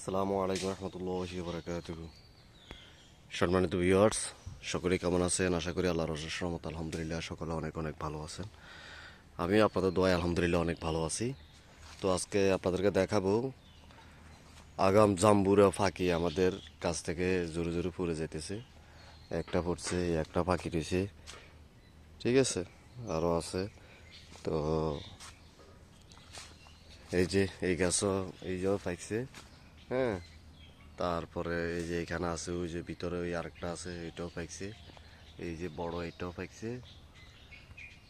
আসসালামু আলাইকুম রহমতুল্লাহি ওয়া বারাকাতুহু। সম্মানিত ভিউয়ার্স, সকলে কেমন আছেন? আশা করি আল্লাহর অশেষ রহমত আলহামদুলিল্লাহ সকলে অনেক অনেক ভালো আছেন। আমি আপনাদের দোয়ায় আলহামদুলিল্লাহ অনেক ভালো আছি। তো আজকে আপনাদেরকে দেখাবো আগাম জাম্বুরা ফাঁকি আমাদের কাছ থেকে জোরে জোরে পড়ে যাইতেছে। একটা পড়ছে, একটা ফাঁকি রয়েছে, ঠিক আছে, আরও আছে। তো এই যে এই গাছও এই যে পাইছে, হ্যাঁ। তারপরে এই যে এখানে আছে, ওই যে ভিতরে ওই আরেকটা আছে, এটাও পাইছে। এই যে বড় এটাও পাইছে,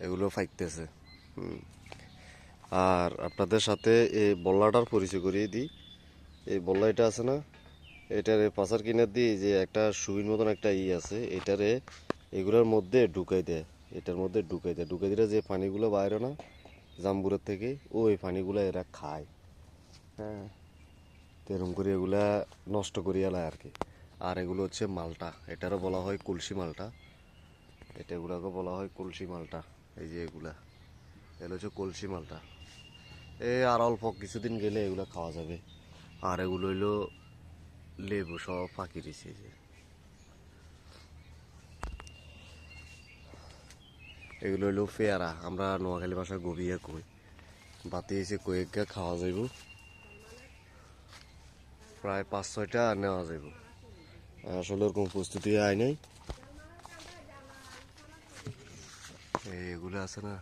এগুলো ফাইকতেছে। আর আপনাদের সাথে এই বল্লাটার পরিচয় করিয়ে দিই। এই বল্লা এটা আছে না, এটার পাশার কিনার দিয়ে যে একটা সুইর মতন একটা আছে, এটারে এগুলোর মধ্যে ঢুকাই দেয়। এটার মধ্যে ঢুকাই দিলে যে পানিগুলো বাইরে না জাম্বুরের থেকে, ওই পানিগুলো এরা খায়, হ্যাঁ। এরকম করে এগুলা নষ্ট করিয়া লায় আর কি। আর এগুলো হচ্ছে মালটা, এটারও বলা হয় কলসি মালটা। এগুলাকে বলা হয় কলসি মালটা। এই যে এগুলো হচ্ছে কলসি মালটা। আর অল্প কিছুদিন গেলে এগুলো খাওয়া যাবে। আর এগুলো হইলো লেবু, সব ফাঁকি দিছে। যে এগুলো হইলো পেয়ারা, আমরা নোয়াখালী ভাষায় গবিয়া কই। বাতি এসে কয়েকটা খাওয়া যাইব, প্রায় 5-6টা নেওয়া যাইব। আসলে ওরকম প্রস্তুতি আয় নাই। এগুলো আছে না,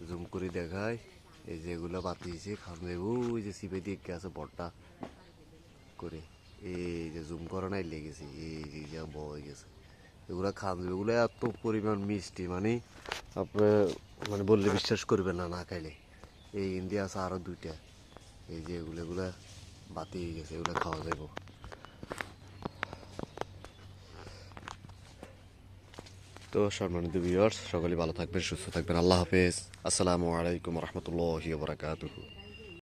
জুম করে দেখায়। এই যে এগুলো বাতিয়েছে খাওয়া যাইব। ওই যে সিপে দিয়ে আছে বড়টা করে, এই যে জুম করা নাই লেগেছে, এই যে বয়ে গেছে। এগুলো খাওয়া যাবে। এগুলো এত পরিমাণ মিষ্টি, মানে আপনি মানে বললে বিশ্বাস করবেন না, না খাইলে। এই ইন্ডিয়া আছে আরও 2টা, এই যে এগুলা বাতি হয়ে গেছে, এগুলো খাওয়া যাইব। তো সম্মানিত ভিউয়ার্স, সকলে ভালো থাকবেন, সুস্থ থাকবেন। আল্লাহ হাফেজ। আসসালামু আলাইকুম রহমতুল্লাহি ওয়া বারাকাতুহু।